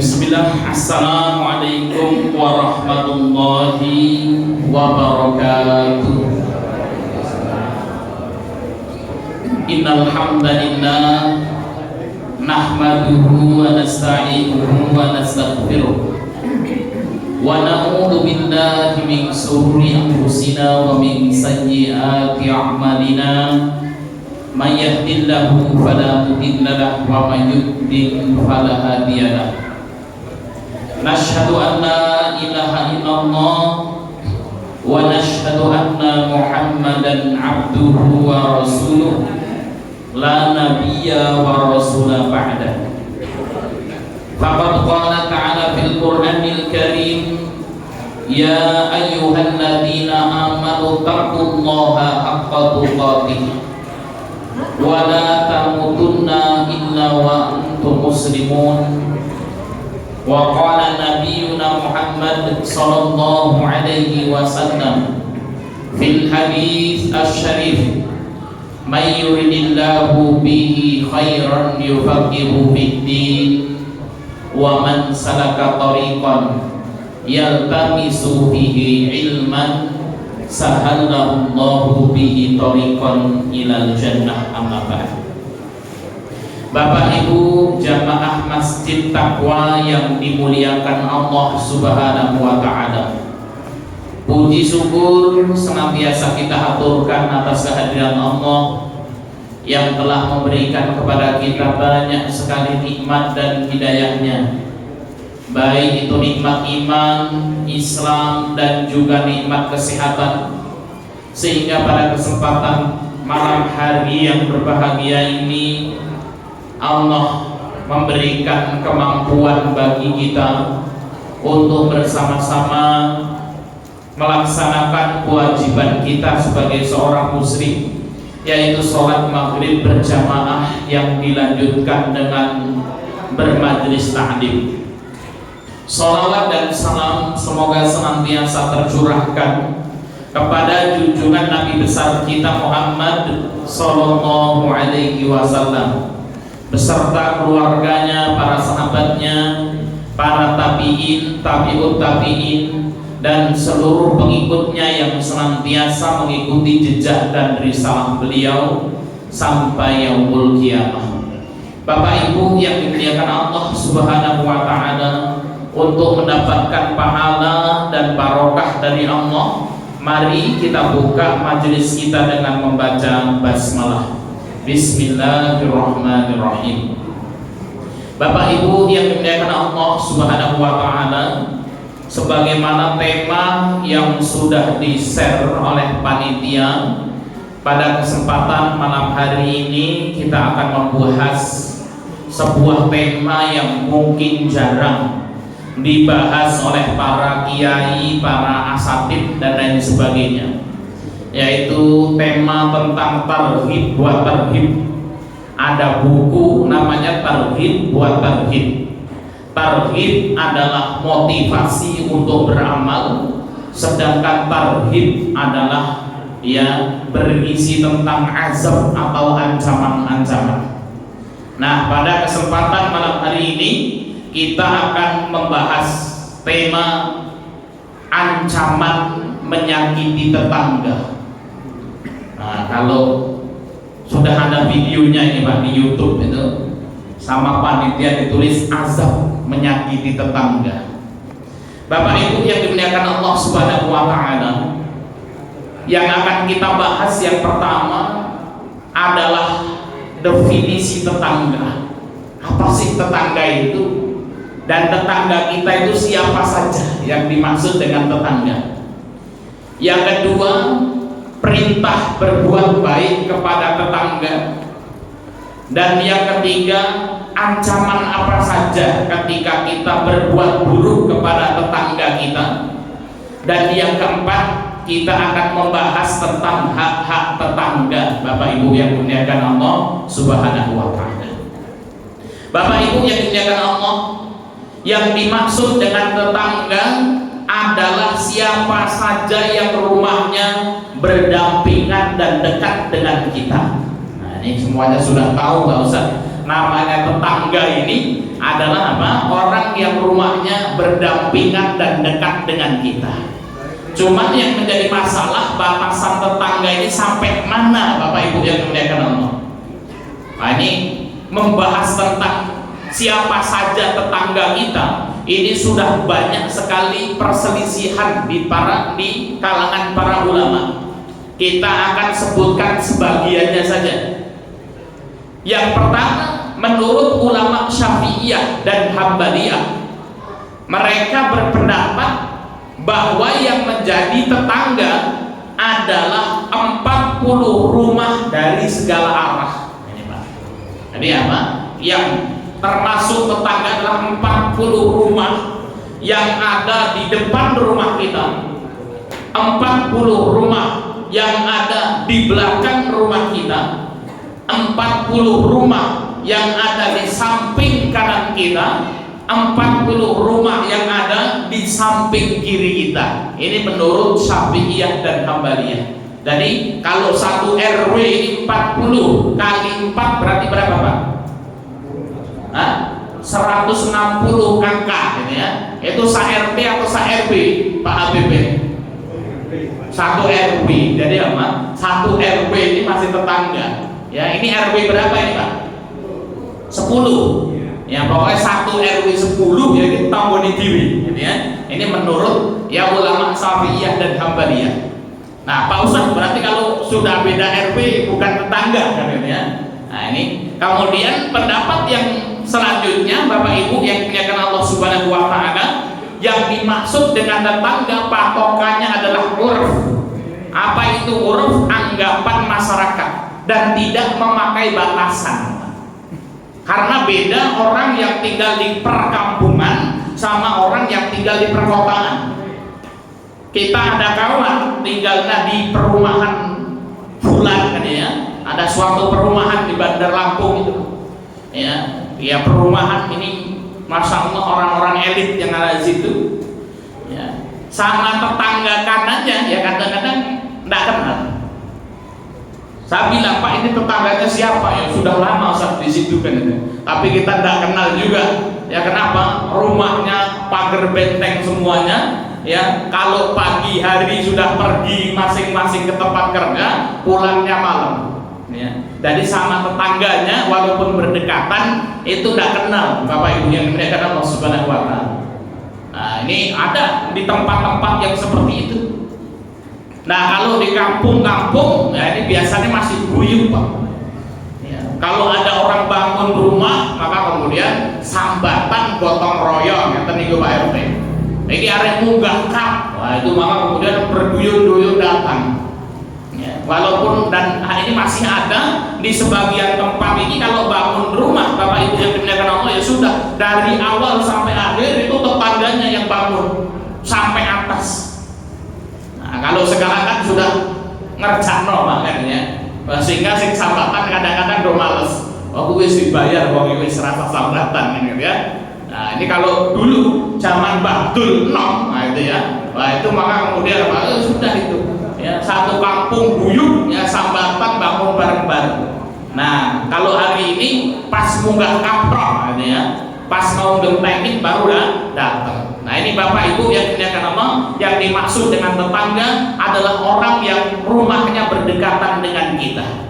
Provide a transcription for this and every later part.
Bismillah. Assalamualaikum warahmatullahi wabarakatuh. Innal hamdalillah nahmaduhu wa nasta'inuhu wa nastaghfiruh wa na'udzu billahi min shururi anfusina wa min sayyiati a'malina. Man yahdihillahu fala mudilla lahu wa man yudlil fala hadiya lahu. Nashhadu an la ilaha illallah wa nashhadu anna Muhammadan abduhu wa rasuluh la nabiyya wa rasula ba'da. Faqad qala ta'ala fil Qur'anil Karim, ya ayyuhalladzina amanu taqullaha haqqa tuqatih wa la tamutunna illa wa antum muslimun. Wa qala nabiyyuna Muhammad sallallahu alaihi wasallam fil hadits asy-syarif, may yuridillahu bihi khairan yufaqihu fid-din wa man salaka tariqan yaltamisu bihi ilman sahallallahu bihi tariqan ilal jannah. Amma ba'd. Bapak Ibu jamaah Masjid Taqwa yang dimuliakan Allah Subhanahu wa Ta'ala, puji syukur senantiasa kita aturkan atas kehadiran Allah yang telah memberikan kepada kita banyak sekali nikmat dan hidayahnya, baik itu nikmat iman, Islam, dan juga nikmat kesehatan, sehingga pada kesempatan malam hari yang berbahagia ini Allah memberikan kemampuan bagi kita untuk bersama-sama melaksanakan kewajiban kita sebagai seorang muslim, yaitu sholat maghrib berjamaah yang dilanjutkan dengan bermajlis ta'lim. Salawat dan salam semoga senantiasa tercurahkan kepada junjungan Nabi besar kita Muhammad sallallahu alaihi wasallam beserta keluarganya, para sahabatnya, para tabi'in, tabi'ut tabi'in, dan seluruh pengikutnya yang senantiasa mengikuti jejak dan risalah beliau sampai yaumul qiyamah. Bapak Ibu yang dimuliakan Allah Subhanahu wa Ta'ala, untuk mendapatkan pahala dan barokah dari Allah, mari kita buka majelis kita dengan membaca basmalah. Bismillahirrahmanirrahim. Bapak Ibu yang dimuliakan Allah Subhanahu wa Ta'ala, sebagaimana tema yang sudah di-share oleh panitia, pada kesempatan malam hari ini kita akan membahas sebuah tema yang mungkin jarang dibahas oleh para kiai, para asatid, dan lain sebagainya, yaitu tema tentang targhib buat tarhib. Ada buku namanya Targhib buat Tarhib. Targhib adalah motivasi untuk beramal, sedangkan tarhib adalah berisi tentang azab atau ancaman-ancaman. Nah, pada kesempatan malam hari ini kita akan membahas tema ancaman menyakiti tetangga. Nah, kalau sudah ada videonya ini Pak di YouTube itu, sama panitia ditulis azab menyakiti tetangga. Bapak Ibu yang dimuliakan Allah Subhanahu wa Ta'ala, yang akan kita bahas yang pertama adalah definisi tetangga. Apa sih tetangga itu? Dan tetangga kita itu siapa saja yang dimaksud dengan tetangga? Yang kedua, perintah berbuat baik kepada tetangga. Dan yang ketiga, ancaman apa saja ketika kita berbuat buruk kepada tetangga kita. Dan yang keempat, kita akan membahas tentang hak-hak tetangga. Bapak Ibu yang dimuliakan Allah Subhanahu wa Ta'ala, Bapak Ibu yang dimuliakan Allah, yang dimaksud dengan tetangga adalah siapa saja yang rumahnya berdampingan dan dekat dengan kita. Nah, ini semuanya sudah tahu, nggak usah namanya tetangga ini adalah apa? Orang yang rumahnya berdampingan dan dekat dengan kita. Cuman yang menjadi masalah batasan tetangga ini sampai mana, Bapak Ibu yang dimuliakan Allah. Nah, ini membahas tentang siapa saja tetangga kita. Ini sudah banyak sekali perselisihan di kalangan para ulama. Kita akan sebutkan sebagiannya saja. Yang pertama, menurut ulama Syafi'iyah dan Hambaliyah, mereka berpendapat bahwa yang menjadi tetangga adalah 40 rumah dari segala arah. Ini Pak. Jadi apa? Yang termasuk tetangga adalah 40 rumah yang ada di depan rumah kita, 40 rumah yang ada di belakang rumah kita, 40 rumah yang ada di samping kanan kita, 40 rumah yang ada di samping kiri kita. Ini menurut Syafi'iyah dan Hambaliyah. Jadi kalau satu RW ini 40 kali 4 berarti berapa Pak? 160 kakak ini ya. Itu sa-RT atau sa-RW Pak HBP? Satu RW. Jadi apa? Satu RW ini masih tetangga. Ya, ini RW berapa ini Pak? 10. Ya, pokoknya satu RW 10 ya kita tamboni diri gitu ya. Ini menurut ya ulama Syafi'iyah dan Hambaliyah. Nah, Pak Ustaz, berarti kalau sudah beda RW bukan tetangga kan ya. Nah, ini kemudian pendapat yang selanjutnya Bapak Ibu yang dimuliakan Allah Subhanahu wa taala, yang dimaksud dengan tetangga patokannya adalah urf. Apa itu urf? Anggapan masyarakat dan tidak memakai batasan. Karena beda orang yang tinggal di perkampungan sama orang yang tinggal di perkotaan. Kita ada kawan tinggalnya di perumahan Fulan kan ya. Ada suatu perumahan di Bandar Lampung itu. Ya, ya perumahan ini Masya Allah orang-orang elit yang ada di situ. Ya, sama tetangga kanannya ya kadang-kadang tidak kenal. Saya bilang, Pak, ini tetangganya siapa? Ya sudah lama Ustaz di situ kan itu. Tapi kita tidak kenal juga. Ya kenapa? Rumahnya pagar benteng semuanya. Ya, kalau pagi hari sudah pergi masing-masing ke tempat kerja, pulangnya malam. Ya. Jadi sama tetangganya walaupun berdekatan itu tidak kenal, Bapak Ibu yang dimuliakan Allah Subhanahu wa taala. Nah, ini ada di tempat-tempat yang seperti itu. Nah, kalau di kampung-kampung ya ini biasanya masih guyup Pak. Ya, kalau ada orang bangun rumah maka kemudian sambatan gotong royong yang tadi Pak RT. Ini arek munggah kap, wah itu maka kemudian berduyun-duyun datang. Ya, walaupun dan ini masih ada di sebagian tempat ini kalau bangun rumah Bapak Ibu yang dimuliakan Allah ya sudah dari awal sampai akhir itu tetangganya yang bangun sampai atas. Nah, kalau sekarang kan sudah ngerjakno makanya, sehingga sing sambatan kadang-kadang do males. Oh, wis dibayar wong wis rasa sambatan gitu ya. Nah, ini kalau dulu zaman Bahdul nom, nah itu ya. Nah, itu maka kemudian sudah itu. Ya, satu kampung guyup ya sambatan bangun bareng-bareng. Nah, kalau hari ini pas munggah kaprok gitu ya. Pas mau gentengin baru datang. Nah, ini Bapak Ibu yang dimuliakan Allah, yang dimaksud dengan tetangga adalah orang yang rumahnya berdekatan dengan kita.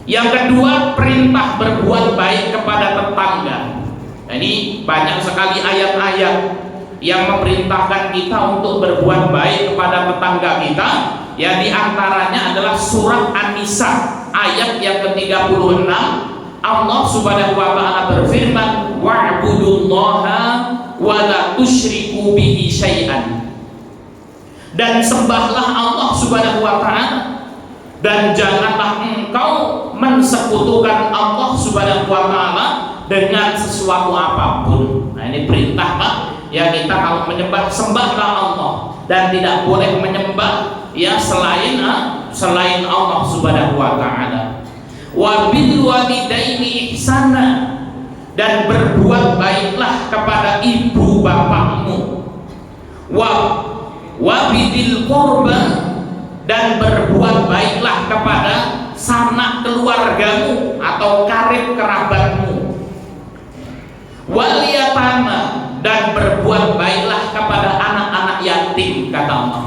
Yang kedua, perintah berbuat baik kepada tetangga. Nah, ini banyak sekali ayat-ayat yang memerintahkan kita untuk berbuat baik kepada tetangga kita. Ya, diantaranya adalah surat An-Nisa ayat yang ke-36. Allah Subhanahu wa taala berfirman, wa'budullaha wa la tusyriku bihi syai'an. Dan sembahlah Allah Subhanahu wa taala dan janganlah engkau mensekutukan Allah Subhanahu wa taala dengan sesuatu apapun. Nah, ini perintah Pak. Ya, kita kalau menyembah sembahlah Allah dan tidak boleh menyembah ya selain Allah Subhanahu wa taala. Wa bil walidaini ihsana, dan berbuat baiklah kepada ibu bapakmu. Wa bidil qurba, dan berbuat baiklah kepada sanak keluargamu atau karib kerabatmu. Wal yatama, dan berbuat baiklah kepada anak-anak yatim, kata Allah.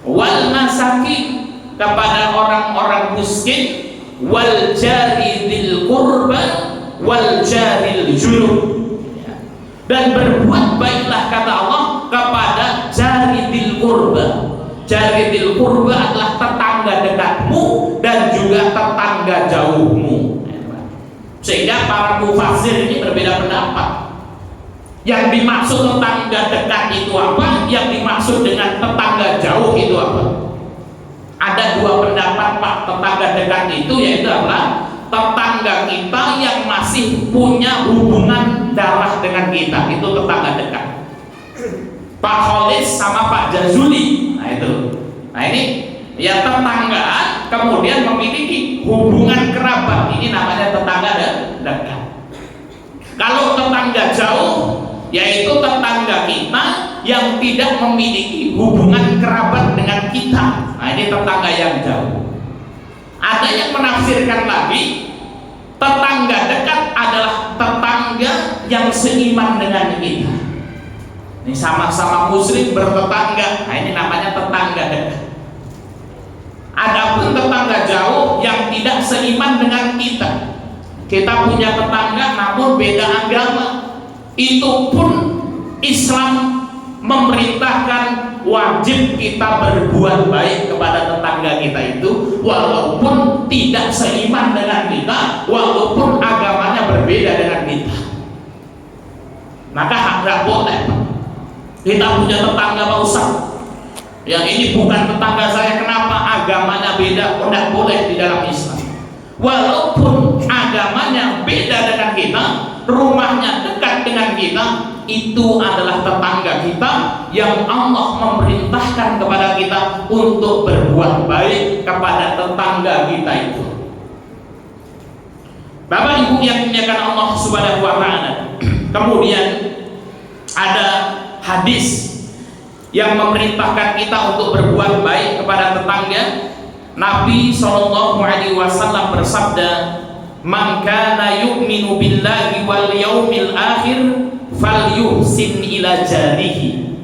Wal masakin, kepada orang-orang miskin. Wal jari dzil qurba wal jaril junub, dan berbuat baiklah, kata Allah, kepada jari dzil qurba. Jari dzil qurba adalah tetangga dekatmu dan juga tetangga jauhmu. Sehingga para mufassir ini berbeda pendapat. Yang dimaksud tetangga dekat itu apa? Yang dimaksud dengan tetangga jauh itu apa? Ada dua pendapat, Pak. Tetangga dekat itu yaitu adalah tetangga kita yang masih punya hubungan darah dengan kita, itu tetangga dekat. Pak Kholis sama Pak Jazuli, nah itu. Nah ini ya tetanggaan kemudian memiliki hubungan kerabat, ini namanya tetangga dekat. Kalau tetangga jauh, yaitu tetangga kita yang tidak memiliki hubungan kerabat dengan kita, nah ini tetangga yang jauh. Ada yang menafsirkan lagi, tetangga dekat adalah tetangga yang seiman dengan kita. Ini sama-sama muslim bertetangga, nah ini namanya tetangga dekat. Adapun tetangga jauh yang tidak seiman dengan kita, kita punya tetangga namun beda agama, itu pun Islam memerintahkan wajib kita berbuat baik kepada tetangga kita itu, walaupun tidak seiman dengan kita, walaupun agamanya berbeda dengan kita. Maka tidak boleh kita punya tetangga Pak Ustaz, yang ini bukan tetangga saya, kenapa? Agamanya beda. Tidak boleh di dalam Islam. Walaupun agamanya beda dengan kita, rumahnya dekat dengan kita, itu adalah tetangga kita yang Allah memerintahkan kepada kita untuk berbuat baik kepada tetangga kita itu. Bapak Ibu yang dimuliakan Allah Subhanahu wa taala. Kemudian ada hadis yang memerintahkan kita untuk berbuat baik kepada tetangga. Nabi SAW bersabda, "Man kana yu'minu billahi wal yaumil akhir falyuhsin ila jarihi."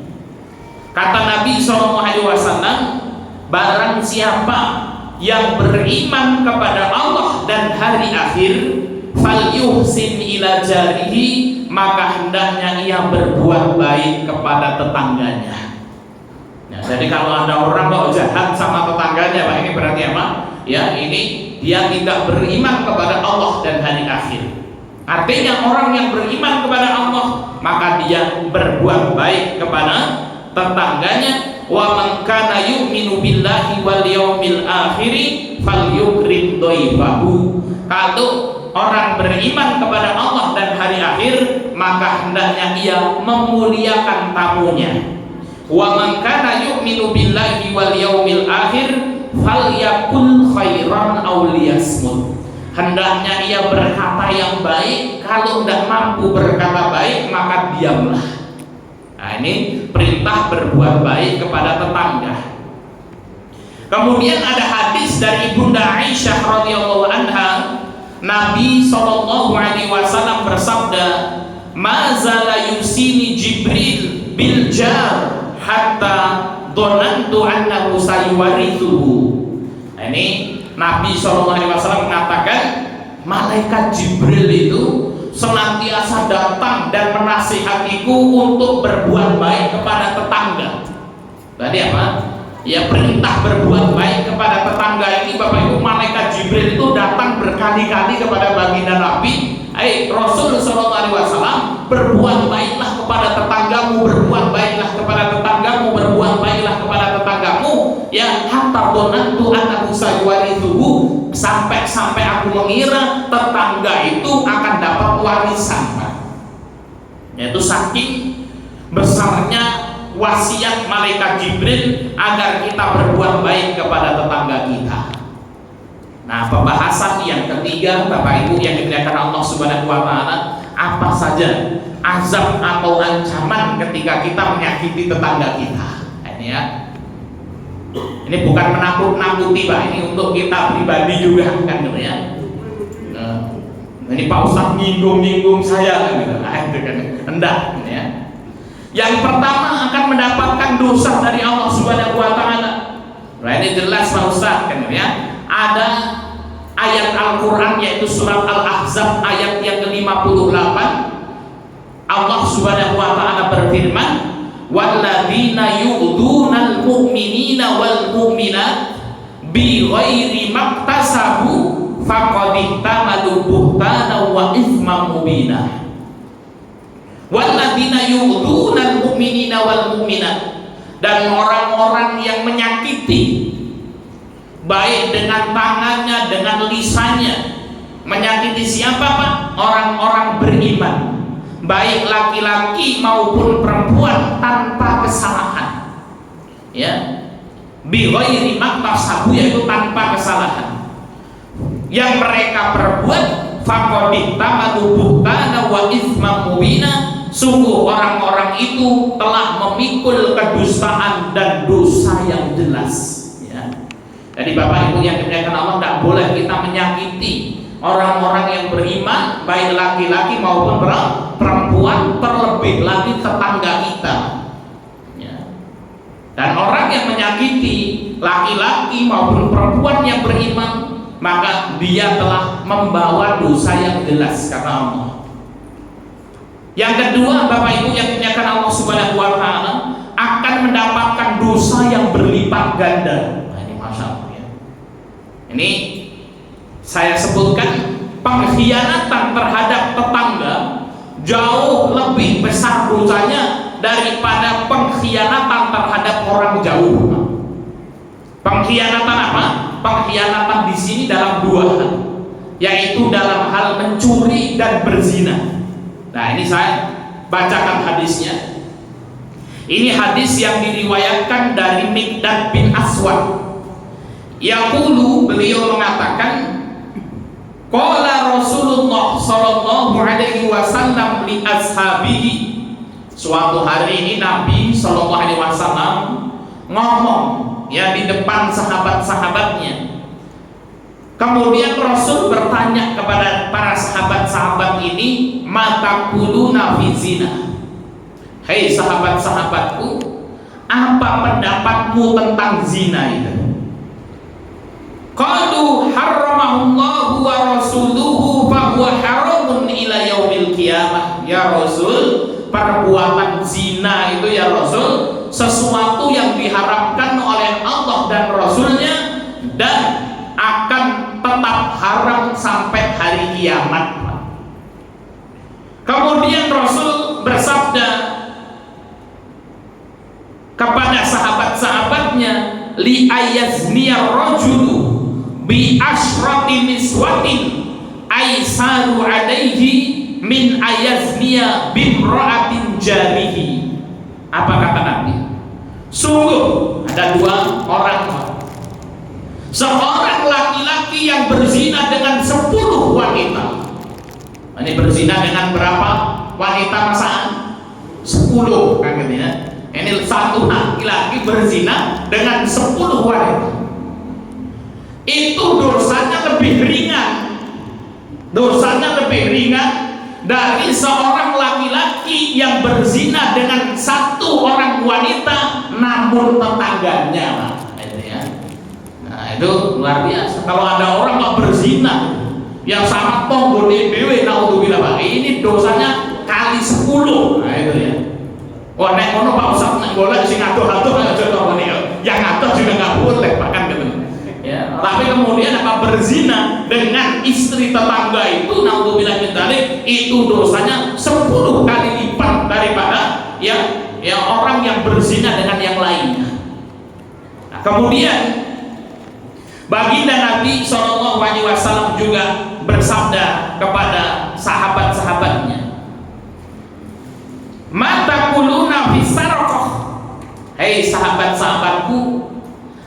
Kata Nabi SAW, barang siapa yang beriman kepada Allah dan hari akhir, falyuhsin ila jarihi, maka hendaknya ia berbuat baik kepada tetangganya. Nah, jadi kalau ada orang kok jahat sama tetangganya, Pak, ini berarti apa? Ya, ini dia tidak beriman kepada Allah dan hari akhir. Artinya orang yang beriman kepada Allah, maka dia berbuat baik kepada tetangganya. Wa man kana yu'minu billahi wal yaumil akhir falyukrim dhaifahu. Kalau orang beriman kepada Allah dan hari akhir, maka hendaknya ia memuliakan tamunya. Wa man kana yu'minu billahi wal yaumil akhir falyakul khairan aw liyasmut. Hendaknya ia berkata yang baik, kalau tidak mampu berkata baik maka diamlah. Nah, ini perintah berbuat baik kepada tetangga. Kemudian ada hadis dari Ibunda Aisyah radhiyallahu anha, Nabi SAW bersabda, "Mazala yusini Jibril bil jar hatta dhanantu annahu sayuwarithuhu." Nah, ini Nabi SAW mengatakan, malaikat Jibril itu senantiasa datang dan menasihatiku untuk berbuat baik kepada tetangga. Tadi apa? Ya, perintah berbuat baik kepada tetangga ini, Bapak Ibu, malaikat Jibril itu datang berkali-kali kepada baginda Nabi, Rasul SAW, berbuat baiklah kepada tetanggamu, berbuat baiklah kepada tetanggamu, berbuat baiklah kepada tetanggamu, ya, hatta dhanantu annahu sayuwarithuhu, sampai aku mengira tetangga itu akan dapat warisan, Pak. Yaitu saking besarnya wasiat malaikat Jibril agar kita berbuat baik kepada tetangga kita. Nah, pembahasan yang ketiga, Bapak Ibu yang dimuliakan Allah Subhanahu wa taala, apa saja azab atau ancaman ketika kita menyakiti tetangga kita. Ini ya. Ini bukan menakut-nakuti Pak, ini untuk kita pribadi juga kan gitu ya. Ini Pak Ustadz nyinggung saya kan gitu. Itu kan hendak gitu ya. Yang pertama akan mendapatkan dosa dari Allah Subhanahu wa taala. Nah, ini jelas Pak Ustadz kan gitu ya. Ada ayat Al-Qur'an yaitu surat Al-Ahzab ayat yang ke-58. Allah Subhanahu wa taala berfirman, walladzina yu'dzunal mu'minina wal mu'minat bighairi maktasabu faqad ihtamalu buhtanan wa itsman mubina. Walladzina yu'dzunal mu'minina wal mu'minat, dan orang-orang yang menyakiti baik dengan tangannya dengan lisannya. Menyakiti siapa Pak? Orang-orang beriman, baik laki-laki maupun perempuan tanpa kesalahan, ya, bi ghairi maktasabu, yaitu tanpa kesalahan yang mereka perbuat. Faqad ihtamadu buhtana wa itsman mubina, sungguh orang-orang itu telah memikul kedustaan dan dosa yang jelas, ya. Jadi Bapak Ibu yang dimuliakan Allah, tidak boleh kita menyakiti orang-orang yang beriman, baik laki-laki maupun perempuan, terlebih lagi tetangga kita, ya. Dan orang yang menyakiti laki-laki maupun perempuan yang beriman, maka dia telah membawa dosa yang jelas kata Allah. Yang kedua Bapak Ibu yang dimuliakan Allah Subhanahu wa taala, akan mendapatkan dosa yang berlipat ganda. Nah, ini Masya Allah, ya. Ini saya sebutkan, pengkhianatan terhadap tetangga jauh lebih besar dosanya daripada pengkhianatan terhadap orang jauh. Pengkhianatan apa? Pengkhianatan di sini dalam dua hal, yaitu dalam hal mencuri dan berzina. Nah, ini saya bacakan hadisnya. Ini hadis yang diriwayatkan dari Miqdad bin Aswad. Yaqulu, beliau mengatakan, qala Rasulullah sallallahu alaihi wasallam li ashabihi. Suatu hari ini Nabi sallallahu alaihi wasallam ngomong, ya, di depan sahabat-sahabatnya. Kemudian Rasul bertanya kepada para sahabat-sahabat ini, mata kuluna fi zina. Hei sahabat-sahabatku, apa pendapatmu tentang zina itu? Qalu harramahullahu wa rasuluhu fa huwa haramun ila yaumil qiyamah. Ya Rasul, perbuatan zina itu ya Rasul sesuatu yang diharapkan oleh Allah dan Rasulnya, dan akan tetap haram sampai hari kiamat. Kemudian Rasul bersabda kepada sahabat-sahabatnya, li ayazniyar rajulu bi asyrati niswatin aisaru alaihi min ayazniya bimra'atin jarihi. Apa kata Nabi? Sungguh ada dua orang, seorang laki-laki yang berzina dengan 10 wanita. Ini berzina dengan berapa wanita masaan? 10 kan gitu ya. Ini satu laki-laki berzina dengan 10 wanita. Itu dosanya lebih ringan. Dosanya lebih ringan dari seorang laki-laki yang berzina dengan 1 orang wanita namun tetangganya. Nah, itu luar biasa. Kalau ada orang nggak berzina yang sama tonggo DBW, naudzubillah Pak, ini dosanya kali 10. Nah itu ya. Wah, nek ngono Pak Ustaz, nek golek sing atuh-atuh aja tonggo nih, yang atuh juga nggak boleh Pak, kan gitu. Ya, tapi kemudian apa, berzina dengan istri tetangga itu, naudzubillah min dzalik, itu dosanya 10 kali lipat daripada ya orang yang berzina dengan yang lainnya. Nah, kemudian baginda Nabi SAW juga bersabda kepada sahabat-sahabatnya, mata kuluna fi sarqah. Hei sahabat-sahabatku,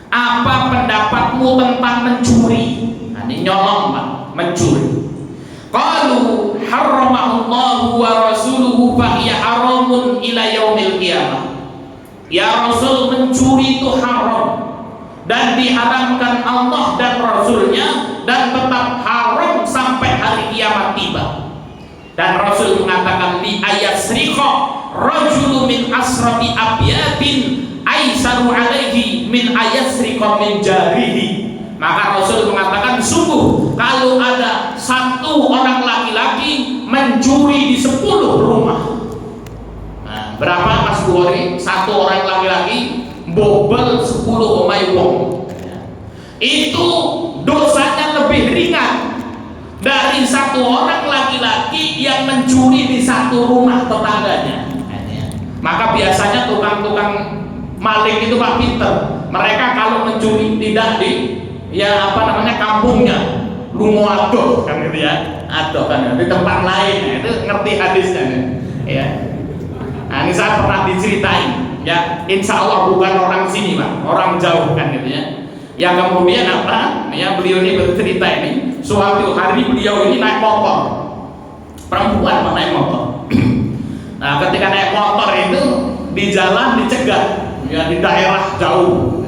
apa pendapatmu tentang mencuri? Nah, ini nyolong Pak, mencuri. Qalu harramahullahu wa rasuluhu fa hiya haramun ila yaumil qiyamah. Ya Rasul, mencuri itu haram dan diharamkan Allah dan Rasulnya, dan tetap haram sampai hari kiamat tiba. Dan Rasul mengatakan di ayat sriqa rajulu min asrati abyatin aisaru alaihi min ayat sriqa min jarihi. Maka Rasul mengatakan sungguh kalau ada satu orang laki-laki mencuri di 10 rumah. Nah, berapa Mas Bukhari? Satu orang laki-laki bobel 10 omai wong. Itu dosanya lebih ringan dari satu orang laki-laki yang mencuri di satu rumah tetangganya. Maka biasanya tukang-tukang maling itu Pak pinter. Mereka kalau mencuri tidak di kampungnya, lungo adoh kan gitu ya, adoh kan di tempat lain. Itu ngerti hadisnya ya. Nah, ini saya pernah diceritain ya, insya Allah bukan orang sini Pak, orang jauh kan gitu ya. Yang kemudian ya, beliau ini bercerita ini, suatu hari beliau ini naik motor, perempuan naik motor. Nah, ketika naik motor itu di jalan dicegat ya, di daerah jauh,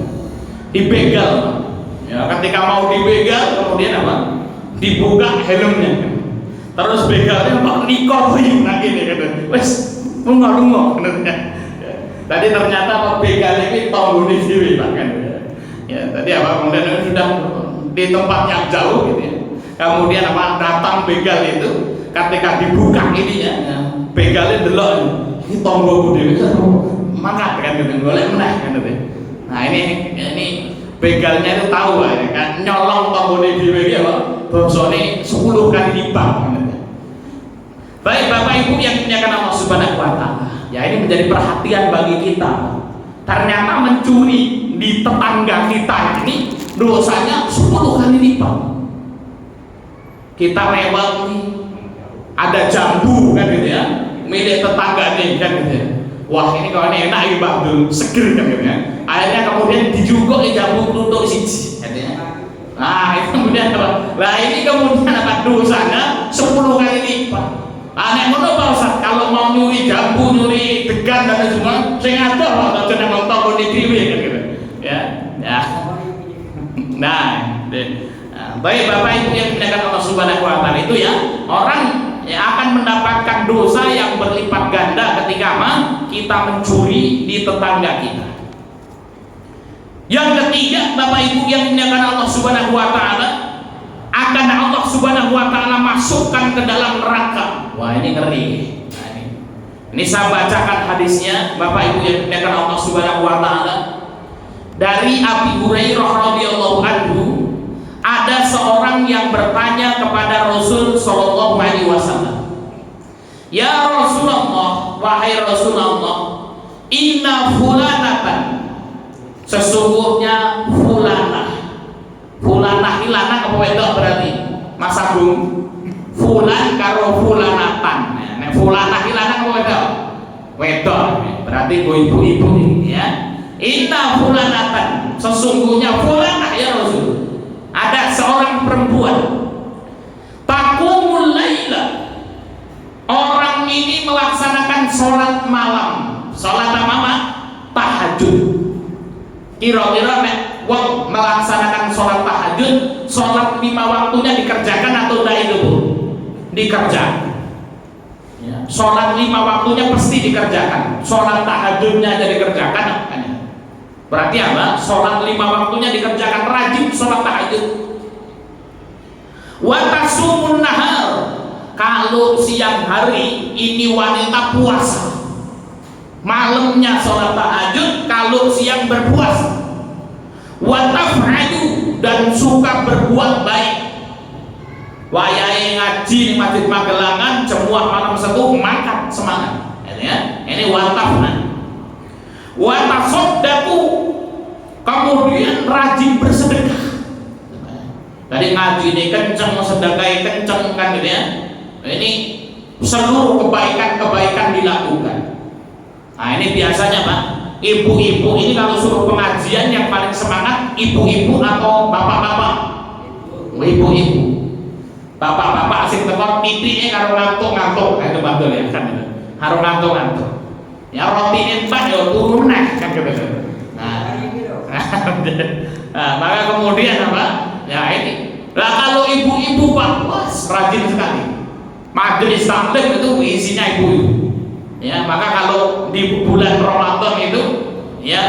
dibegal ya. Ketika mau dibegal kemudian dibuka helmnya, terus begalnya Niko lagi nih gitu, wes lungo katanya. Tadi ternyata begal ini tonggoni dewi bahkan ya. Tadi kemudian sudah di tempat yang jauh gitu ya. Kemudian datang begal itu, ketika dibuka ininya ya, begalnya delok ini tonggo dewi mangkat kan gitu, boleh meneh kan gitu. Nah ini begalnya itu tahu kan, nyolong tonggone dewi ya Pak, bosone 10 kali lipat gitu. Baik Bapak Ibu yang dimuliakan Allah Subhanahu wa Ta'ala, ya ini menjadi perhatian bagi kita. Ternyata mencuri di tetangga kita ini dosanya 10 kali lipat. Kita lewat nih, ada jambu kan gitu ya, milik tetangga nih kan gitu ya. Wah ini kalau ini enak Bang, seger kan gitu ya. Akhirnya kemudian dijuguk jambu tutup siji katanya. Nah itu kemudian apa? Nah ini kemudian dosanya 10 kali lipat. Aneh ngono Pak Ustaz, kalau mau nyuri jambu, nyuri degan dan semua, saya ngatur atau cuma mau tahu di TV kan gitu, ya. Nah, baik Bapak Ibu yang dimuliakan Allah Subhanahu wa Ta'ala, itu ya orang yang akan mendapatkan dosa yang berlipat ganda ketika kita mencuri di tetangga kita. Yang ketiga Bapak Ibu yang dimuliakan Allah Subhanahu wa Ta'ala, akan Allah Subhanahu wa Ta'ala masukkan ke dalam neraka. Wah ini ngeri. Nah, ini saya bacakan hadisnya Bapak Ibu yang dimuliakan Allah Subhanahu wa Ta'ala. Dari Abi Hurairah radhiyallahu anhu, ada seorang yang bertanya kepada Rasul sallallahu alaihi wasallam, "Ya Rasulullah, wahai Rasulullah, inna fulanatan, sesungguhnya fulanah hilana apa wedok berarti Mas Agung, fulan karo fulanatan. Nah, fulanah hilana apa wedok berarti ibu-ibu ini ya. Inna fulanatan, sesungguhnya fulanah ya Rasul, ada seorang perempuan, taqumul laila, orang ini melaksanakan sholat malam. Sholat apa? Tahajud. Kira-kira wong melaksanakan sholat tahajud, sholat 5 waktunya dikerjakan atau tidak itu Bu? Dikerjakan ya. Sholat 5 waktunya pasti dikerjakan, sholat tahajudnya aja dikerjakan. Berarti apa? Sholat 5 waktunya dikerjakan, rajin sholat tahajud. Wa tasumun nahar, kalau siang hari ini wanita puasa, malamnya sholat tahajud, kalau siang berpuasa. Wa taf'alu, dan suka berbuat baik. Wayahe ngaji di Masjid Magelangan, jemuah malam setu mangkat semangat. Ya, ini wa taf'alu. Wa tasaddaqu, kemudian rajin bersedekah. Tadi ngaji ini kenceng, sedekah kenceng kan gitu ya. Ini seluruh kebaikan-kebaikan dilakukan. Nah ini biasanya Pak, ibu-ibu ini kalau suruh pengajian yang paling semangat ibu-ibu atau bapak-bapak? Ibu-ibu. Bapak-bapak asing tekor titiknya karo ngantuk-ngantuk, itu betul ya kan itu. Harus ngantuk-ngantuk. Ya roti entak ya turun naik kan gitu. Nah, Nah, maka kemudian apa? Ya ini. Nah kalau ibu-ibu Pak, wah rajin sekali. Majelis taklim itu isinya ibu-ibu. Ya, maka kalau di bulan Ramadan itu, ya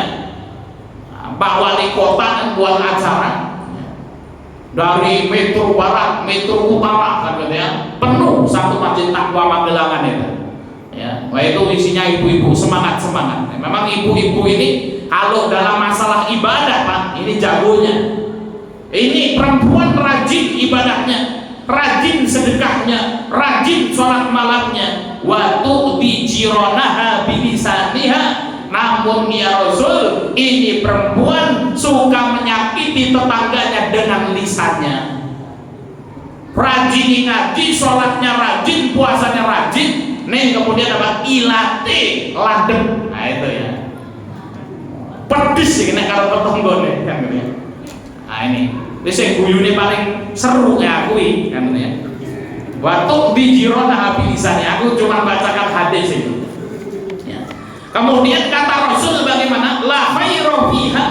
Pak Wali Kota kan buat acara dari Metro Barat, Metro Utara, kan gitu ya, penuh satu masjid Takwa Magelangan itu. Ya, wah itu isinya ibu-ibu, semangat. Memang ibu-ibu ini kalau dalam masalah ibadah Pak, ini jagonya. Ini perempuan rajin ibadahnya, rajin sedekahnya, rajin sholat malamnya. Waktu di jironaha bilisaniha, namun ya Rasul, ini perempuan suka menyakiti tetangganya dengan lisannya. Rajin ngaji, sholatnya rajin, puasanya rajin. Nih kemudian apa? Ilate ladem. Nah itu ya. Pedes sih kena kalau tetangga nih kan gitu ya. Nah ini, saya guyune paling seru ya akui kan gitu ya. Waktu di jirona habilisannya, aku cuma bacakan hadis itu. Ya. Kemudian kata Rasul bagaimana? La khairu fiha.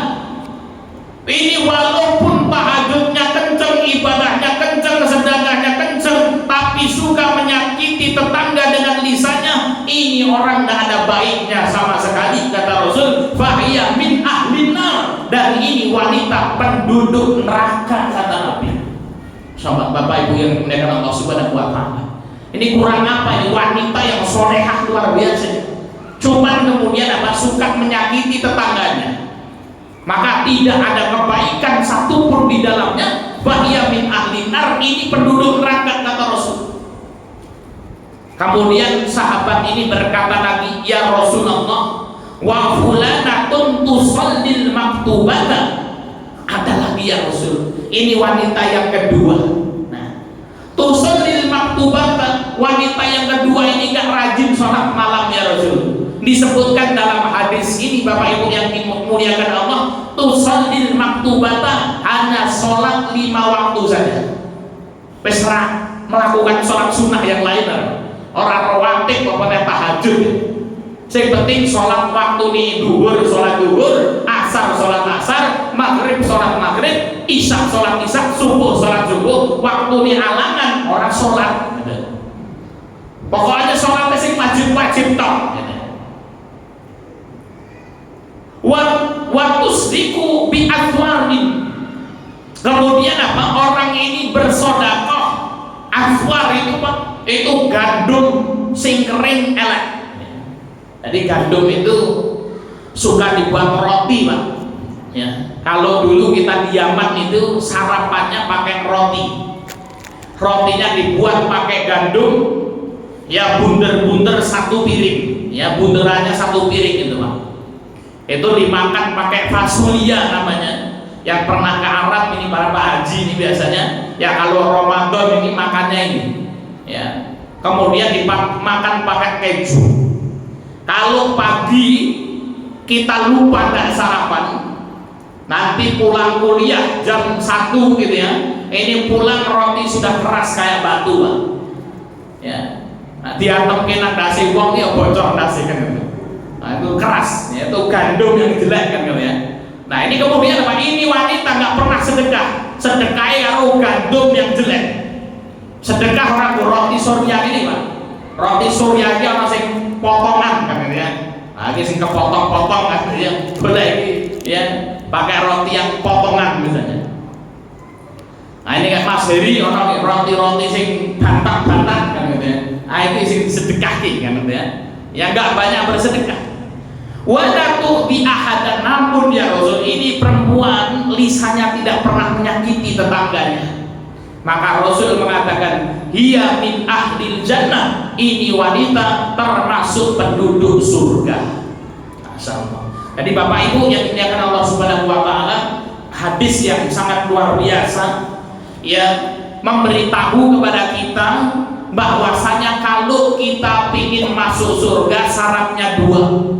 Ini walaupun tahajudnya kenceng, ibadahnya kenceng, sedekahnya kenceng, tapi suka menyakiti tetangga dengan lisannya, ini orang tidak ada baiknya sama sekali, kata Rasul. Fahiyah min ahlinnar, dan ini wanita penduduk neraka, kata Nabi. Sahabat Bapak Ibu yang dimuliakan Allah Subhanahu wa Ta'ala, ini kurang apa ini? Wanita yang solehah luar biasa, cuman kemudian apa? Suka menyakiti tetangganya, maka tidak ada kebaikan satupun di dalamnya. Fahiyah min ahlinnar, ini penduduk neraka, kata Rasul. Kemudian sahabat ini berkata lagi, ya Rasulullah, wa fulanatun tusallil maktubata. Ada lagi ya Rasul, ini wanita yang kedua. Nah, tusallil maktubata, wanita yang kedua ini gak rajin sholat malam ya Rasul. Disebutkan dalam hadis ini Bapak Ibu yang dimuliakan Allah, tusallil maktubata, hanya sholat 5 waktu saja. Pesrah melakukan sholat sunnah yang lain, orang rawatib pokoknya tahajud. Yang penting sholat waktu nih, duhur sholat duhur, asar sholat asar, maghrib sholat maghrib, isya sholat isya, subuh sholat subuh. Waktu nih halangan orang sholat. Pokoknya sholat sing wajib tok. Waktu sediku bi aswarin. Kemudian apa? Orang ini bersodakoh. Aswar itu Pak, itu gandum sing kering elek. Jadi gandum itu suka dibuat roti Pak. Ya, kalau dulu kita di Yaman itu sarapannya pakai roti. Rotinya dibuat pakai gandum, ya bunder-bunder 1 piring, ya bunderannya 1 piring itu Pak. Itu dimakan pakai fasulia namanya. Yang pernah ke Arab ini para Pak Haji ini biasanya, ya kalau Ramadan ini makannya ini, ya. Kemudian dimakan pakai keju. Kalau pagi kita lupa tidak sarapan, nanti pulang kuliah jam 1 gitu ya, ini pulang roti sudah keras kayak batu Pak. Ya, nah, diatemkin nasi wong ya bocor nasi kan gitu. Nah, itu keras, ya, itu gandum yang jelek kan gitu ya. Nah ini kemudian apa? Ini wanita nggak pernah sedekah, sedekahnya kalau gandum yang jelek. Sedekah orang roti Suriah ini Pak, roti Suriah ini orang sing potongan kan gitu ya. Nah ini sing kepotong-potong kan gitu ya. Boleh ya pakai roti yang potongan misalnya. Nah ini kayak Mas Heri orang roti-roti sing bantak-bantak kan gitu ya. Nah ini sing sedekahi kan gitu ya. Ya nggak banyak bersedekah. Wadatu bi ahadan, namun ya Rasul, ini perempuan lisannya tidak pernah menyakiti tetangganya. Maka Rasul mengatakan, hiya min ahlil jannah, ini wanita termasuk penduduk surga. Masyaallah. Jadi Bapak Ibu yang dimuliakan Allah Subhanahu wa Ta'ala, hadis yang sangat luar biasa, ya, memberitahu kepada kita bahwasanya kalau kita ingin masuk surga syaratnya 2.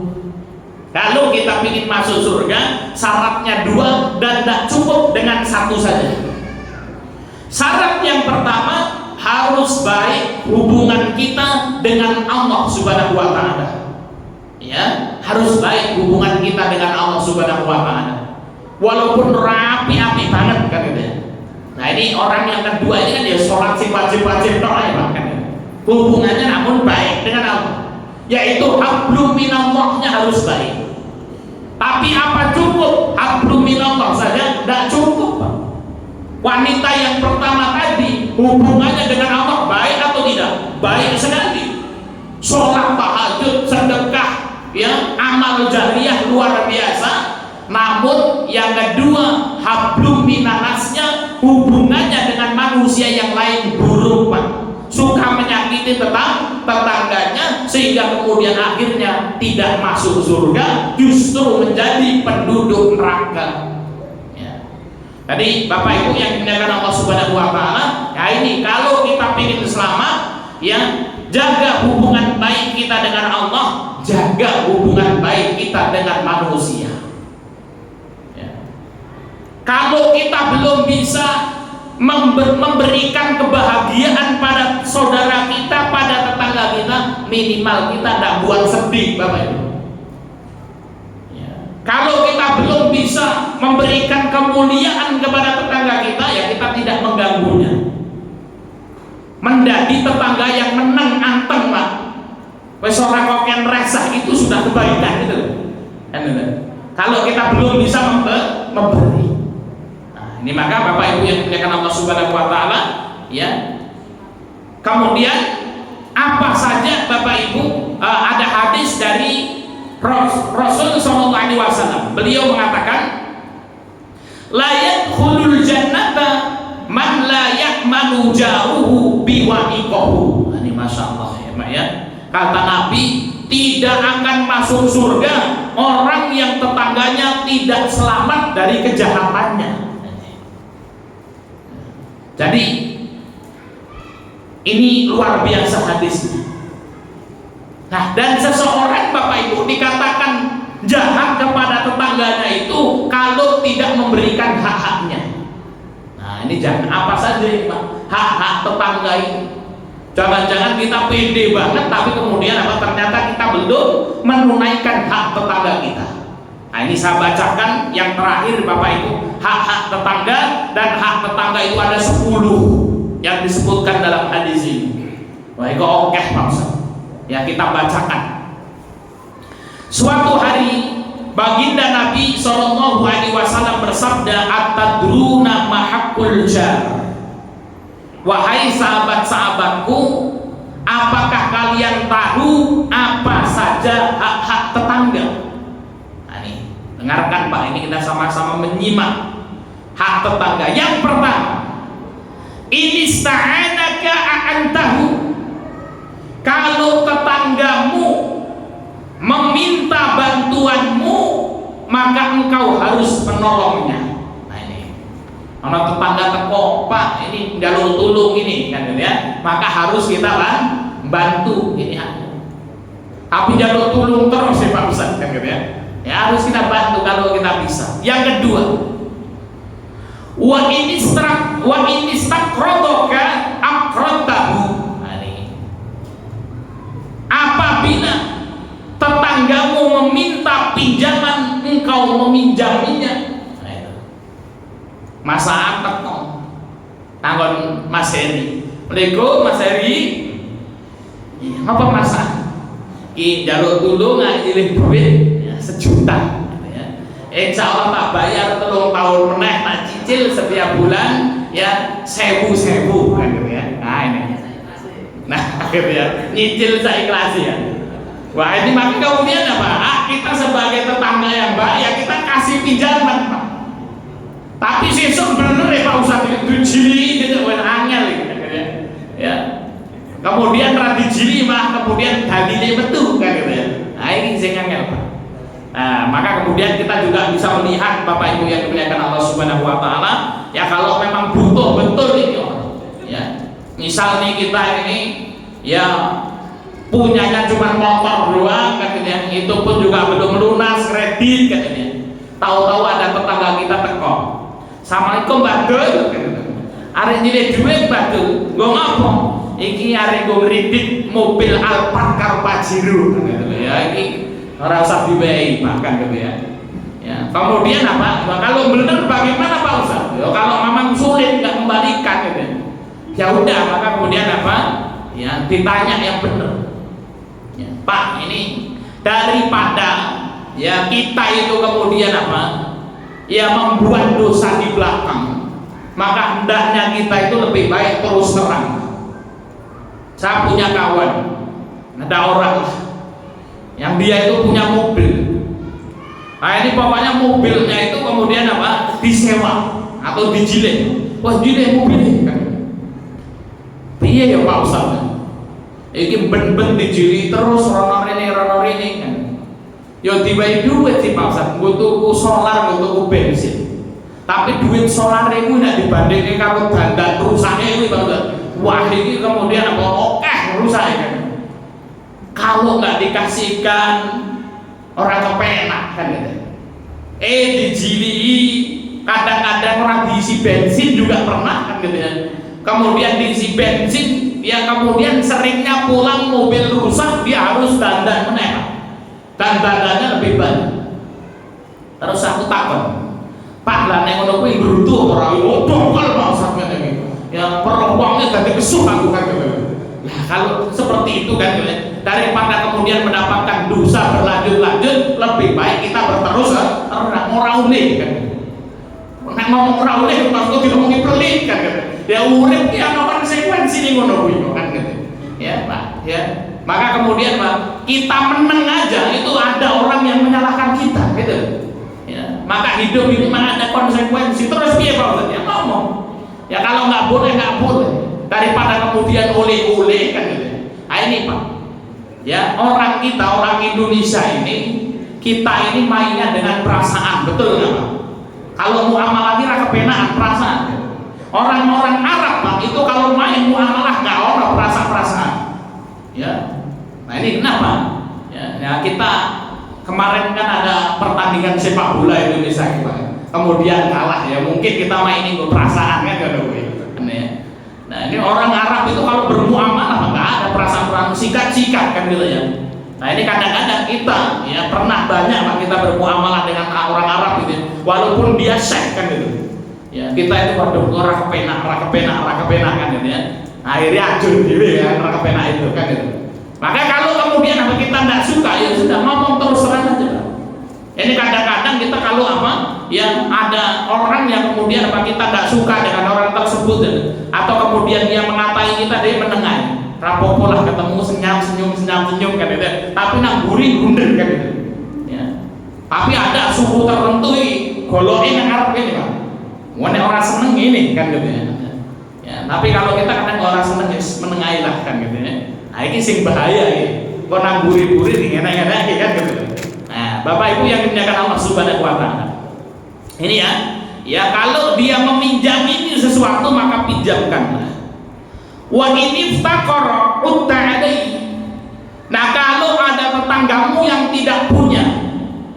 Kalau kita ingin masuk surga syaratnya 2 dan tidak cukup dengan 1 saja. Syarat yang pertama, harus baik hubungan kita dengan Allah Subhanahu wa Ta'ala. Ya, harus baik hubungan kita dengan Allah Subhanahu wa Ta'ala. walaupun rapi-api banget kan gitu ya. Nah ini orang yang kedua ini kan dia sholat si wajib-wajib tok ya Pak kan. Hubungannya namun baik dengan Allah, yaitu hablum minallahnya harus baik. Tapi apa cukup hablum minallah saja? Tidak cukup Pak. Wanita yang pertama tadi hubungannya dengan Allah baik atau tidak? Baik sekali. Sholat tahajud, sedekah, ya, amal jariyah luar biasa. Namun yang kedua hablum minanasnya hubungannya dengan manusia yang lain buruk Pak. Suka menyakiti tetangganya sehingga kemudian akhirnya tidak masuk surga, justru menjadi penduduk neraka. Ya. Tadi Bapak Ibu yang dimuliakan Allah Subhanahu wa taala, ya ini kalau kita ingin selamat, ya jaga hubungan baik kita dengan Allah, jaga hubungan baik kita dengan manusia. Ya. Kalau kita belum bisa memberikan kebahagiaan pada saudara kita, pada tetangga kita, minimal kita tidak buat sedih Bapak Ibu. Ya. Kalau kita belum bisa memberikan kemuliaan kepada tetangga kita, ya kita tidak mengganggunya. Menjadi tetangga yang menang anteng Pak. Wes ora kok ken resah itu sudah kebaikan gitu. Kalau kita belum bisa memberi. Ini maka Bapak Ibu yang dimuliakan Allah Subhanahu wa taala, ya. Kemudian apa saja Bapak Ibu, ada hadis dari Rasul sallallahu alaihi wasallam. Beliau mengatakan, la yadkhulul jannata man la ya'manu jaruhu biwa'iqahu. Ini masyaallah ya Pak ya. Kata Nabi, tidak akan masuk surga orang yang tetangganya tidak selamat dari kejahatannya. Jadi ini luar biasa hadisnya. Nah, dan seseorang Bapak Ibu dikatakan jahat kepada tetangganya itu kalau tidak memberikan hak-haknya. Nah, ini jangan apa saja ini Pak, hak-hak tetangga ini. Jangan-jangan kita pede banget tapi kemudian apa ternyata kita belum menunaikan hak tetangga kita. Nah ini saya bacakan yang terakhir Bapak Ibu, hak-hak tetangga, dan hak tetangga itu ada 10 yang disebutkan dalam hadis ini. Wah itu oke bangsa. Ya kita bacakan. Suatu hari baginda Nabi SAW bersabda, "Atadruna mahaqqul jar?" Wahai sahabat-sahabatku, apakah kalian tahu apa saja hak-hak tetangga? Dengarkan Pak, ini kita sama-sama menyimak hak tetangga. Yang pertama, ini sta'anaka a'antahu. Kalau tetanggamu meminta bantuanmu, maka engkau harus menolongnya. Nah ini, kalau tetangga teko, Pak, ini jalur tulung ini, kan ya, maka harus kita bantu ini. Tapi jalur tulung terus ya Pak Ustaz, kan ya. Ya harus kita bantu kalau kita bisa. Yang kedua, wa in istaqradaka aqradtahu. Apabila tetanggamu meminta pinjaman, engkau meminjaminya. Masa teko tanggon Mas Heri. Assalamualaikum Mas Heri. Apa masa? Ki jaluk tulung ngajilih duit 1 juta ya. Insya Allah tak bayar 3 tahun meneh, tak cicil setiap bulan ya 1000 kan gitu ya. Nah ini, nah akhirnya nyicil saya ikhlas ya. Wah ini maka kemudian apa? Kita sebagai tetangga yang baik ya kita kasih pinjaman Pak. Tapi sesuk bener ya Pak Ustaz itu jili gitu angel gitu ya. Kemudian radi jili mah kemudian dalile metu kan gitu ya. Nah ini sing angel Pak. Nah, maka kemudian kita juga bisa melihat Bapak Ibu yang dimuliakan Allah Subhanahu wa taala, ya kalau memang butuh betul ini orang. Ya. Misalnya kita ini ya punyanya cuma motor doang katanya, itu pun juga belum lunas kredit katanya. Tahu-tahu ada tetangga kita teko. Assalamualaikum Mbak Dul. Arek nyilih duit Mbak Dul. Nggo ngopo? Iki arek nggo ngredit mobil Alphard karo Pajero. Ya iki ora usah diwehi bahkan gitu ya. Ya, kemudian apa? Nah, kalau benar bagaimana Pak Ustaz? Ya, kalau memang sulit nggak kembalikan gitu. Ya udah, maka kemudian apa? Ya, ditanya yang benar. Ya, Pak, ini daripada ya kita itu kemudian apa? Ya membuat dosa di belakang, maka hendaknya kita itu lebih baik terus terang. Saya punya kawan, ada orang yang dia itu punya mobil. Nah ini pokoknya mobilnya itu kemudian apa? Disewa atau dijilih. Wah jilih mobilnya kan. Iya ya Pak Ustaz. Iki ben-ben dijilih terus rono ini kan. Yo dibayar duit sih Pak Ustaz. Nggo tuku solar, nggo tuku bensin. Tapi duit solar itu nek dibandingke karo dandan rusaknya itu Pak Ustaz. Wah ini kemudian apa? Oke rusak kan. Kalau nggak dikasihkan orang kepenak kan gitu. Dijili kadang-kadang orang diisi bensin juga pernah kan gitu ya. Kemudian diisi bensin ya kemudian seringnya pulang mobil rusak dia harus dandan meneh. Dan dandannya lebih banyak. Terus aku takon, Pak lah nek ngono kuwi ngrutu ora dongkol Pak sampeyan iki. Ya perempuannya ganti kesuh aku kan gitu. Nah, kalau seperti itu kan gitu, daripada kemudian mendapatkan dosa berlanjut-lanjut, lebih baik kita berterus orang unik kan. Nek ngomong ora unik maksudnya diomongi pelit kan gitu. Ya urip ki ana konsekuensi ning ngono kuwi kan gitu. Ya, Pak, ya. Maka kemudian Pak, kita menang aja itu ada orang yang menyalahkan kita gitu. Ya, maka hidup ini memang ada konsekuensi. Terus piye Pak? Ya ngomong. Ya kalau nggak boleh daripada kemudian oleh-oleh kan gitu. Nah ini Pak, ya orang kita orang Indonesia ini kita ini mainnya dengan perasaan, betul nggak Pak? Kalau muamalah kira kepenaan perasaan. Orang-orang Arab Pak itu kalau main muamalah nggak orang perasaan. Ya, nah ini kenapa? Ya kita kemarin kan ada pertandingan sepak bola Indonesia Pak. Kemudian kalah ya mungkin kita mainin ke perasaan kan gitu. Nah ini orang Arab itu kalau bermuamalah nggak ada perasaan sikat kan gitu ya. Nah ini kadang-kadang kita ya pernah banyak Pak kita bermuamalah dengan orang Arab gitu. Walaupun dia syekh kan gitu. Ya kita itu waduh orang kepenak kan gitu ya. Akhirnya ajur diri kan orang kepenak itu kan gitu. Maka kalau kemudian apa kita tidak suka ya sudah ngomong terus terang aja. Ini kadang-kadang kita kalau apa yang ada orang yang kemudian apa kita tidak suka dengan orang tersebut atau kemudian dia mengatai kita dia menengahi rapopo lah ketemu senyum kan gitu. Tapi nangguri gunder kan gitu. Ya. Tapi ada suku tertentu golokin yang Arab ini Pak. Mana orang seneng ini kan gitu ya. Ya. Tapi kalau kita kadang orang seneng ya menengahi lah kan gitu ya. Nah ini sing bahaya ya. Kok nangguri-guri nih enak-enak kan gitu. Nah, Bapak Ibu yang dimuliakan Allah Subhanahu wa taala. Ini ya kalau dia meminjami sesuatu maka pinjamkanlah. Wa ini faqara utta'alai. Nah, kalau ada tetanggamu yang tidak punya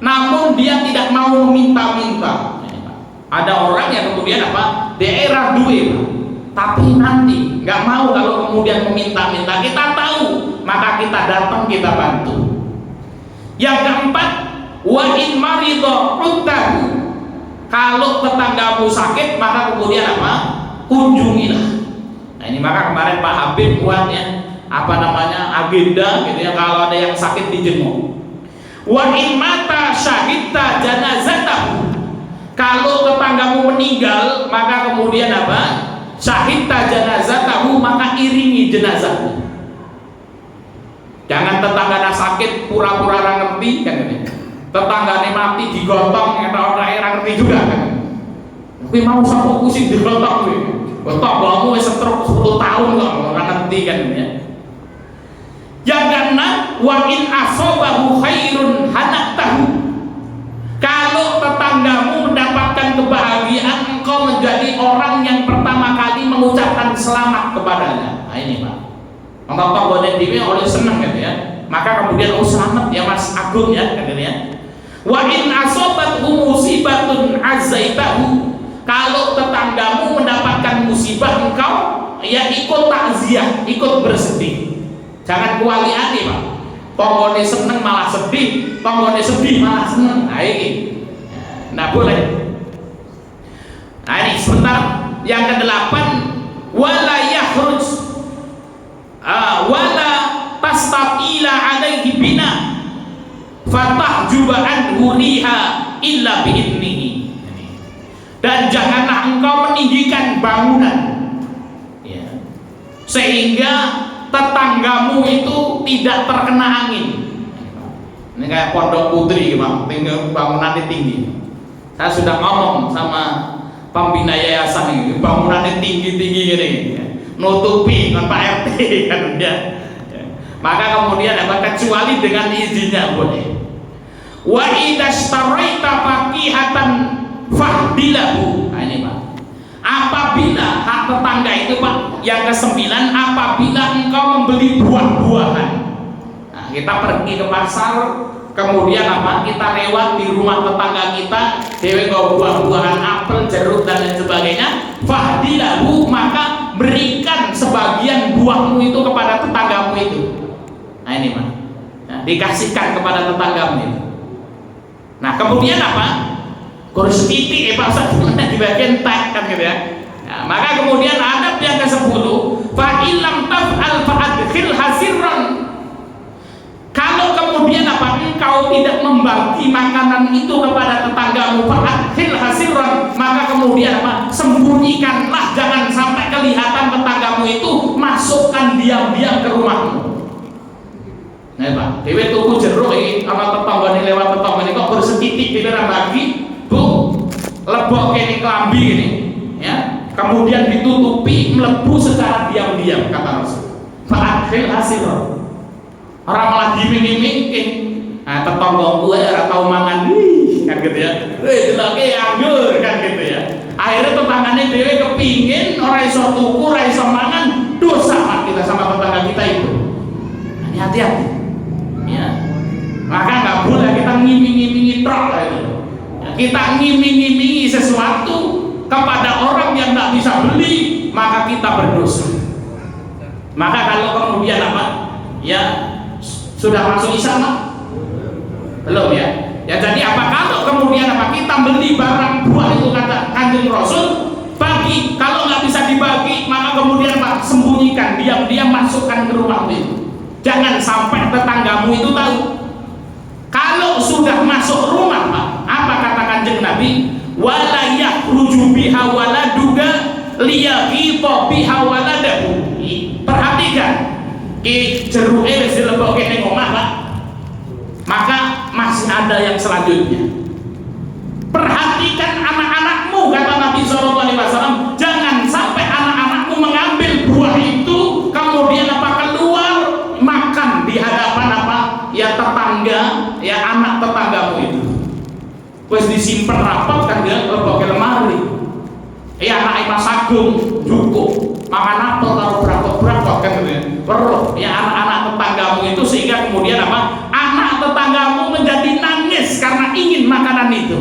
namun dia tidak mau meminta-minta. Ada orang yang kemudian apa? Daerah duit tapi nanti nggak mau kalau kemudian meminta-minta. Kita tahu, maka kita datang kita bantu. Yang keempat, wa in maridha uddahu. Kalau tetanggamu sakit maka kemudian apa? Kunjungilah. Nah ini maka kemarin Pak Habib buat ya agenda gitu ya kalau ada yang sakit dijenguk. Wa in mata syahidta janazatahu. Kalau tetanggamu meninggal maka kemudian apa? Syahidta janazatahu maka iringi jenazahnya. Jangan tetangganya sakit pura-pura orang ngerti kan gitu. Tetangganya mati digotong atau orang ngerti juga kan. Tapi mau sapa pusing digotong kuwi. Gotong bamu wis setruk 10 tahun kok orang ngerti kan ya. Yang keenam wa in asabahu khairun hanaqtahu. Kalau tetanggamu mendapatkan kebahagiaan engkau menjadi orang yang pertama kali mengucapkan selamat kepadanya. Nah ini Pak. Nonton bonek TV oleh seneng gitu ya. Maka kemudian selamat ya Mas Agung ya kan ya. Wa in asobathu musibatun azaitahu. Kalau tetanggamu mendapatkan musibah engkau ya ikut takziah, ikut bersedih. Jangan kualiane Pak. Tonggone seneng malah sedih, tonggone sedih malah seneng. Nah ini. Ya. Nggak boleh. Nah ini sebentar, yang kedelapan, wala yakhruj wala tastaqila alaihi bina fatahjuba anhu riha illa biidnihi. Dan janganlah engkau meninggikan bangunan ya, sehingga tetanggamu itu tidak terkena angin. Ini kayak Pondok Putri Bang, bangunannya tinggi. Saya sudah ngomong sama pembina yayasan ini, bangunannya tinggi-tinggi gini ya, nutupi dengan Pak RT kan ya. Maka kemudian kecuali dengan izinnya boleh. Wa idastaraita faqihatan fahdilahu. Nah ini Pak, apabila hak tetangga itu Pak, yang ke-9, apabila engkau membeli buah-buahan. Nah, kita pergi ke pasar, kemudian apa, kita lewat di rumah tetangga kita, dewe kau buah-buahan apel, jeruk dan lain sebagainya, fahdilahu, maka berikan sebagian buahmu itu kepada tetanggamu itu. Nah ini Pak, nah, dikasihkan kepada tetanggamu itu. Nah kemudian apa, kurus titik Pak Ustaz di bagian tak kan gitu ya. Nah, maka kemudian adab yang ke-10, fa illam taf'al fa'adkhil hasirran. Kalau kemudian apa, engkau tidak membagi makanan itu kepada tetanggamu, fa'adkhil hasirran, maka kemudian apa, sembunyikanlah, jangan sampai kelihatan tetanggamu itu, masukkan diam-diam ke rumahmu. Nah Pak, dewe tuku jeruk ini sama tetangga ini, lewat tetangga ini kok bersetitik di dalam bagi bu lebok ini kelambi ini ya, kemudian ditutupi, melebu secara diam-diam, kata Rasul. Fa'adkhil hasirran. Orang malah giming-giming, nah tetangga gue ya tau mangan kan gitu ya, jelake anggur kan gitu ya. Akhirnya tetangganya dewe kepingin orang iso tuku, orang iso mangan, dosa Pak kita sama tetangga kita itu. Ini hati-hati ya, maka nggak boleh kita ngiming-ngimingi truk itu. Kita ngiming-ngimingi sesuatu kepada orang yang tidak bisa beli, maka kita berdosa. Maka kalau kemudian apa ya, sudah masuk Isya Pak? Belum ya? Ya jadi apa, kalau kemudian apa, kita beli barang buah itu kata Kanjeng Rasul, bagi, kalau nggak bisa dibagi maka kemudian Pak, sembunyikan, diam-diam masukkan ke rumah itu. Jangan sampai tetanggamu itu tahu. Kalau sudah masuk rumah Pak, apa kata Kanjeng Nabi? Wala yakhruju biha waladuga liyaghita biha waladahu. Perhatikan, ki jeruke wis dilebokke ning omah Pak, maka masih ada yang selanjutnya. Perhatikan anak-anakmu, kata Nabi SAW, jangan sampai anak-anakmu mengambil buah itu kemudian apa, keluar makan di hadapan apa ya, tetangga ya, anak tetanggamu itu. Wes disimpen rapat kan dia lebokke lemari. Ya anak Mas Agung cukup makan apel kalau berapa kan gitu ya. Perlu ya anak-anak tetanggamu itu, sehingga kemudian apa, anak tetanggamu menjadi nangis karena ingin makanan itu.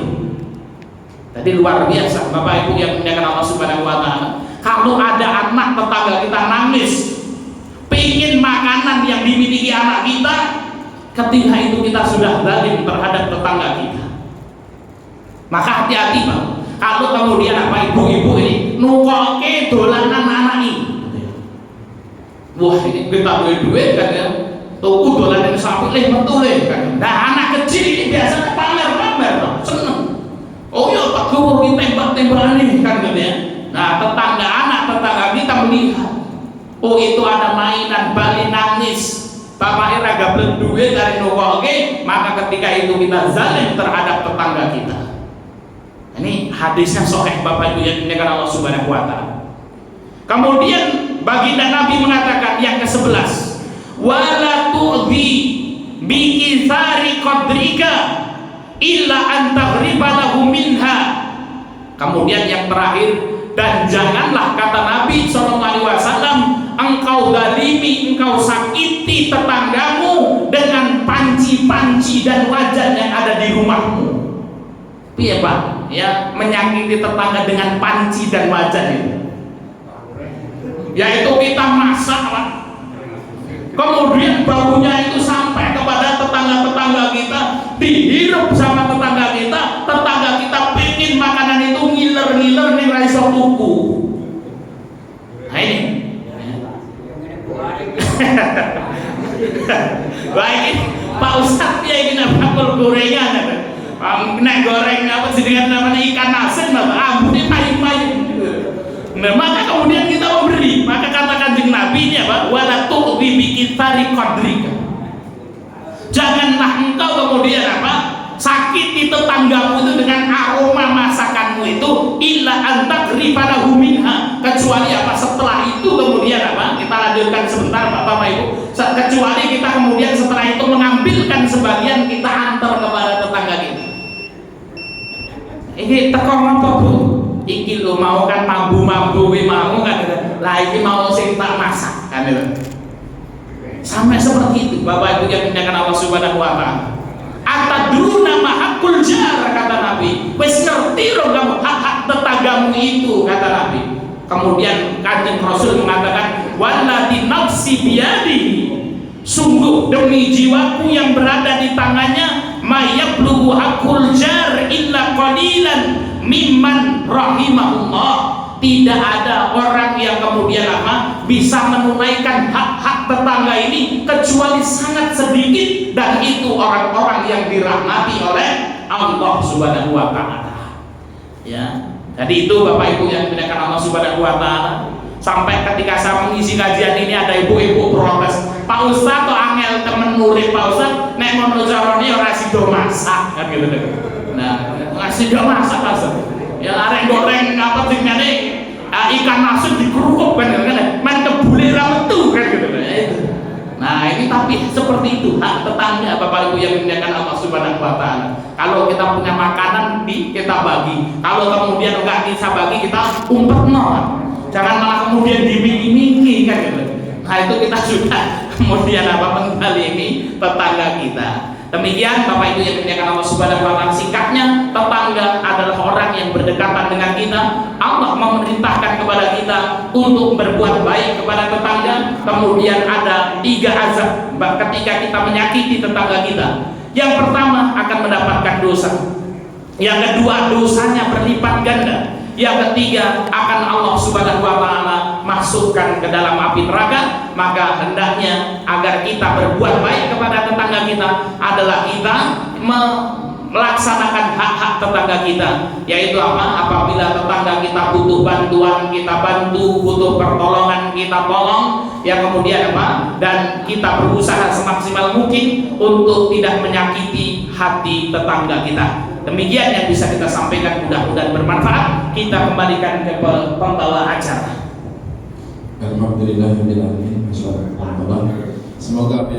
Jadi luar biasa Bapak Ibu yang dimuliakan Allah Subhanahu wa taala. Kalau ada anak tetangga kita nangis pingin makanan yang dimiliki anak kita, ketika itu kita sudah zalim terhadap tetangga kita. Maka hati-hati Pak, kalau kemudian apa, ibu-ibu ini nukoke dolanan anak ini, wah ini kita duit kan ya, tuku dolanan sapi metu kan. Nah anak kecil ini biasanya pamer-pamer seneng. Oh ya Pak Guru, kita tembak-tembakan ini kan gitu ya. Nah tetangga, anak tetangga kita melihat, oh itu ada mainan Bali, nangis, bapak iraga duit dari nukoke, maka ketika itu kita zalim terhadap tetangga kita. Ini hadisnya sahih Bapak Ibu yang dimuliakan Allah Subhanahu wa taala. Kemudian baginda Nabi mengatakan yang ke-11, wala tu'dhi bi ithari qadrika illa an taghriba lahu minha. Kemudian yang terakhir, dan janganlah, kata Nabi SAW, engkau zalimi, engkau sakiti tetanggamu dengan panci-panci dan wajan yang ada di rumahmu. Iya Pak, ya menyakiti tetangga dengan panci dan wajan itu, yaitu kita masak Pak, kemudian baunya itu sampai kepada tetangga-tetangga kita, dihirup sama tetangga kita iso tuku. Nah ini. Baik, Pak Ustadz ya ini bakul gorengan. Nek goreng apa sih dengan namanya ikan asin, ambune payung-payung. Nah, maka kemudian kita memberi, maka kata Kanjeng Nabi ini apa? Wala tu'bi bi kitsari qadrika. Janganlah engkau kemudian apa? Sakiti tetanggamu itu dengan aroma masakanmu itu illa antakrifalahu minha, kecuali apa? Setelah itu kemudian apa? Kita lanjutkan sebentar Bapak Ibu. Kecuali kita kemudian setelah itu mengambilkan sebagian kita antar kepada tetangga kita. Ini teko apa Bu? Iki lo mau kan mambu-mambu mau kan, lah ini mau sing tak masak kan itu. Sampai seperti itu Bapak Ibu yang dimuliakan Allah Subhanahu wa taala. Atadruna ma haqqul jar, kata Nabi. Wis ngerti ro kamu hak-hak tetanggamu itu, kata Nabi. Kemudian Kanjeng Rasul mengatakan walladzi nafsi biyadi, sungguh demi jiwaku yang berada di tangannya, mayablughu haqqul jar illa qalilan mimman rahimahullah. Tidak ada orang yang kemudian apa bisa menunaikan hak-hak tetangga ini kecuali sangat sedikit, dan itu orang-orang yang dirahmati oleh Allah Subhanahu wa taala. Ya. Jadi itu Bapak Ibu yang dimuliakan Allah Subhanahu wa taala. Sampai ketika saya mengisi kajian ini ada ibu-ibu protes, Pak Ustadz atau angel temen murid Pak Ustadz nek ngono carane ora sido masak kan gitu. Nah, ngasih do masak Ustaz. Ya arek goreng apa jenenge ikan asin dikerupuk kan men kebule ra metu kan gitu. Nah, ini tapi seperti itu hak tetangga Bapak Ibu yang dimuliakan Allah Subhanahu wa taala. Kalau kita punya makanan kita bagi. Kalau kemudian enggak bisa bagi, kita umpetno. Jangan malah kemudian dimiki-miki kan gitu. Nah, itu kita sudah kemudian apa menzalimi tetangga kita. Demikian Bapak Ibu yang dimuliakan Allah Subhanahu wa taala, singkatnya tetangga adalah orang yang berdekatan dengan kita. Allah memerintahkan kepada kita untuk berbuat baik kepada tetangga. Kemudian ada 3 azab ketika kita menyakiti tetangga kita. Yang pertama akan mendapatkan dosa. Yang kedua dosanya berlipat ganda. Yang ketiga akan Allah Subhanahu wa taala masukkan ke dalam api neraka. Maka hendaknya agar kita berbuat baik kepada tetangga kita adalah kita melaksanakan hak-hak tetangga kita, yaitu apa? Apabila tetangga kita butuh bantuan, kita bantu, butuh pertolongan, kita tolong, ya kemudian apa? Dan kita berusaha semaksimal mungkin untuk tidak menyakiti hati tetangga kita. Demikian yang bisa kita sampaikan, mudah-mudahan bermanfaat. Kita kembalikan ke pembawa acara. Alhamdulillah, semoga